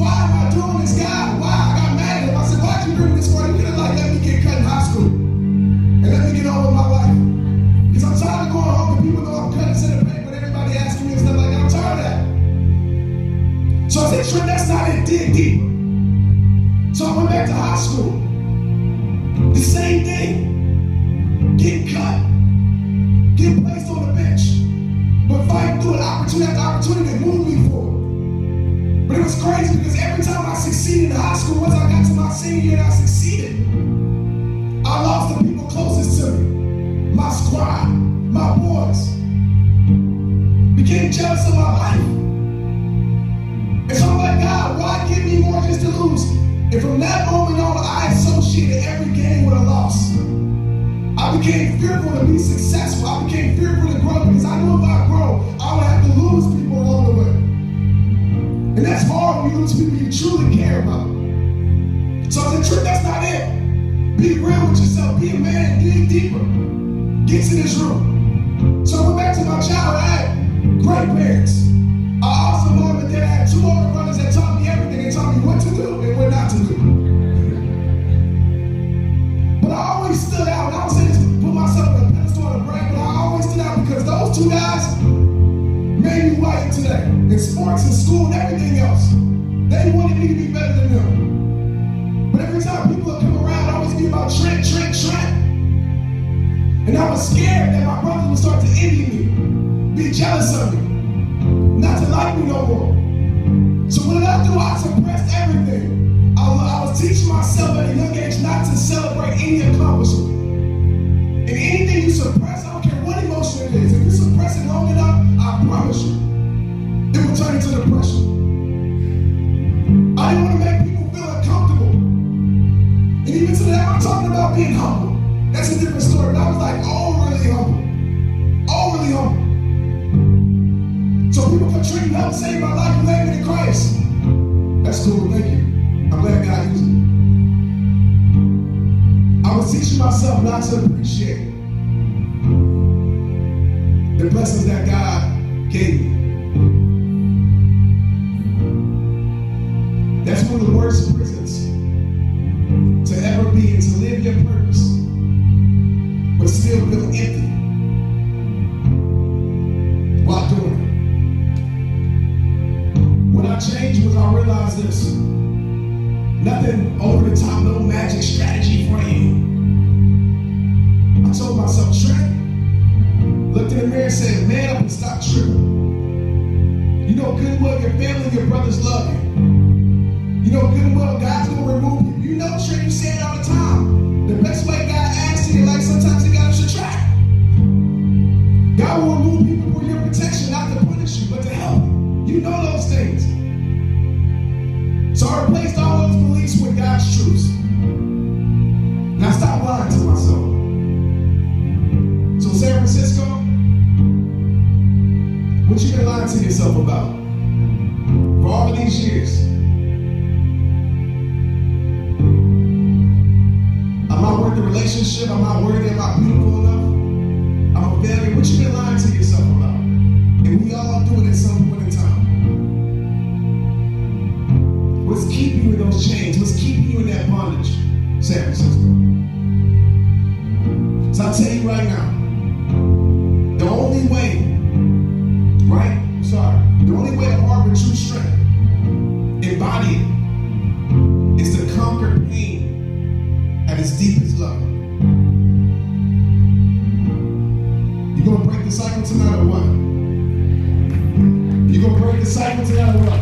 why am I doing this, God? Why? I got mad at him. I said, why'd you bring me this far? You could have let me get cut in high school and let me get on with my life. Because I'm tired of going home and people know I'm cutting to the paper and everybody asking me and stuff like that. I'm tired of that. So I said, Trent, that's not it. Dig deeper. So I went back to high school. The same thing. Get cut. Get placed on the bench. But fighting through an opportunity after opportunity that moved me forward. But it was crazy because every time I succeeded in high school, once I got to my senior year and I succeeded, I lost the people closest to me. My squad, my boys, became jealous of my life. And so I'm like, God, why give me more just to lose? And from that moment on, I associated every game with a loss. I became fearful to be successful. I became fearful to grow because I knew if I grow, I would have to lose people along the way. And that's hard when you lose people you truly care about. So I said, Trent, that's not it. Be real with yourself. Be a man and dig deeper. Get to this room. So I went back to my childhood. I had great parents. I also mom and dad had two older brothers that taught me everything. They taught me what to do and what not to do. But I always stood out. And I don't say this to put myself on a pedestal or a brag, but I always stood out because those two guys made me white today. In sports and school and everything else. They wanted me to be better than them. But every time people would come around, I always be about Trent. And I was scared that my brothers would start to envy me, be jealous of me, not to like me no more. So what did I do? I suppressed everything. I was teaching myself at a young age not to celebrate any accomplishment. And anything you suppress, I don't care what emotion it is, if you suppress it long enough, I promise you, it will turn into depression. I didn't want to make people feel uncomfortable. And even today, I'm talking about being humble. That's a different story. But I was like, overly humble. So people come treat me, help save my life, and lay me to Christ. That's cool, thank you. I'm glad God used me. I was teaching myself not to appreciate the blessings that God gave me. That's one of the worst prisons to ever be, and to live your purpose, but still feel empty while doing it. What I changed was I realized this. Nothing over the top, no magic strategy for you. I told myself, Trent, looked in the mirror and said, man up and stop tripping. You know good and well your family and your brothers love you. You know good and well God's gonna remove you. You know, Trent, you say it all the time. The best way God acts in your life, sometimes he got us to try. God will remove people for your protection, not to punish you, but to help you. You know those things. So I replaced all those beliefs with God's truths. Now stop lying to myself. So San Francisco, what you been lying to yourself about? For all of these years. I'm not worth the relationship, I'm not worthy, I'm not beautiful enough. I'm a failure. What you been lying to yourself about? And we all do it at some point in time. What's keeping you in those chains? What's keeping you in that bondage? San Francisco. So I'll tell you right now, the only way, the only way to harbor true strength, embody it, is to conquer pain at its deepest level. You gonna break the cycle tonight or what? You gonna break the cycle tonight or what?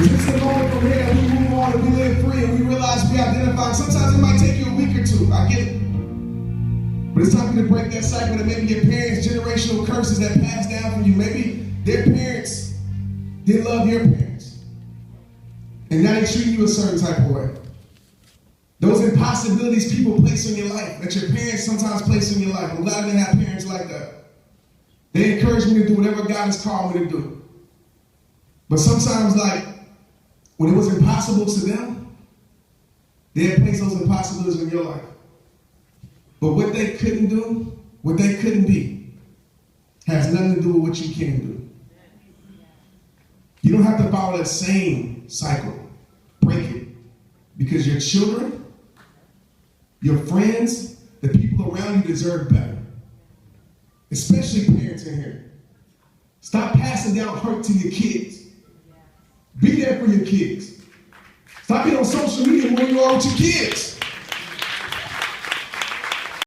It's the moment from here that we move on and we live free and we realize we identify. Sometimes it might take you a week or two. I get it. But it's time for you to break that cycle that maybe your parents' generational curses that passed down from you. Maybe their parents didn't love your parents. And now they treat you a certain type of way. Those impossibilities people place in your life, that your parents sometimes place in your life. I'm glad I didn't have parents like that. They encourage me to do whatever God has called me to do. But sometimes, like, when it was impossible to them, they had placed those impossibilities in your life. But what they couldn't do, what they couldn't be, has nothing to do with what you can do. You don't have to follow that same cycle. Break it. Because your children, your friends, the people around you deserve better. Especially parents in here. Stop passing down hurt to your kids. Be there for your kids. Stop being on social media when you are with your kids.